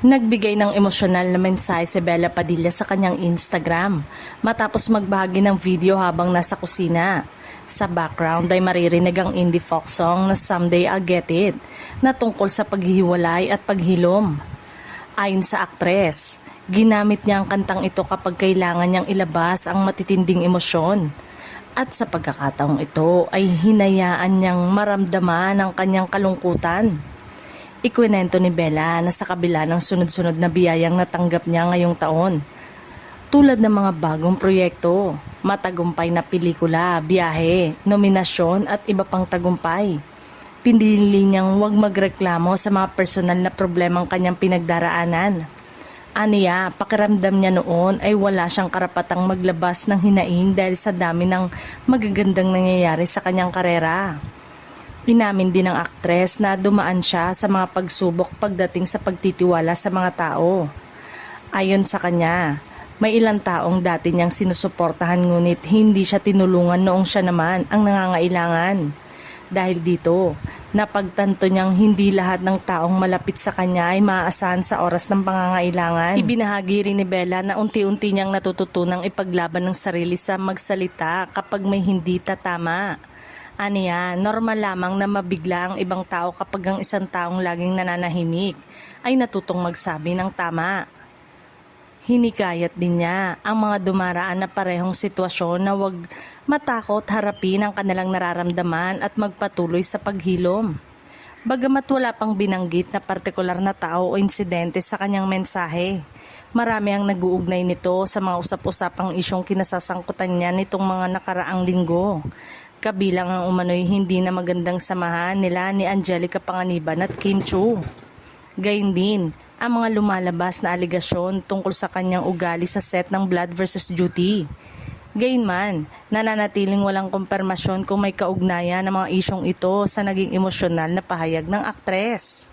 Nagbigay ng emosyonal na mensahe si Bella Padilla sa kanyang Instagram matapos magbahagi ng video habang nasa kusina. Sa background ay maririnig ang indie folk song na Someday I'll Get It na tungkol sa paghihiwalay at paghilom. Ayon sa aktres, ginamit niya ang kantang ito kapag kailangan niyang ilabas ang matitinding emosyon. At sa pagkakataong ito ay hinayaan niyang maramdaman ang kanyang kalungkutan. Ikwinento ni Bella na sa kabila ng sunod-sunod na biyayang natanggap niya ngayong taon, tulad ng mga bagong proyekto, matagumpay na pelikula, biyahe, nominasyon at iba pang tagumpay, pinili niyang huwag magreklamo sa mga personal na problemang kanyang pinagdaraanan. Aniya, pakiramdam niya noon ay wala siyang karapatang maglabas ng hinaing dahil sa dami ng magagandang nangyayari sa kanyang karera. Inamin din ng aktres na dumaan siya sa mga pagsubok pagdating sa pagtitiwala sa mga tao. Ayon sa kanya, may ilang taong dati niyang sinusuportahan ngunit hindi siya tinulungan noong siya naman ang nangangailangan. Dahil dito, napagtanto niyang hindi lahat ng taong malapit sa kanya ay maaasahan sa oras ng pangangailangan. Ibinahagi rin ni Bella na unti-unti niyang natututunang ipaglaban ng sarili sa magsalita kapag may hindi tatama. Aniya, normal lamang na mabigla ang ibang tao kapag ang isang taong laging nananahimik ay natutong magsabi ng tama. Hinikayat din niya ang mga dumaraan na parehong sitwasyon na huwag matakot harapin ang kanilang nararamdaman at magpatuloy sa paghilom. Bagamat wala pang binanggit na partikular na tao o insidente sa kanyang mensahe, marami ang nag-uugnay nito sa mga usap-usapang isyong kinasasangkutan niya nitong mga nakaraang linggo. Kabilang ang umano'y hindi na magandang samahan nila ni Angelica Panganiban at Kim Chiu. Gayun din ang mga lumalabas na aligasyon tungkol sa kanyang ugali sa set ng Blood vs. Duty. Gayunman, nananatiling walang kumpirmasyon kung may kaugnayan ng mga isyong ito sa naging emosyonal na pahayag ng aktres.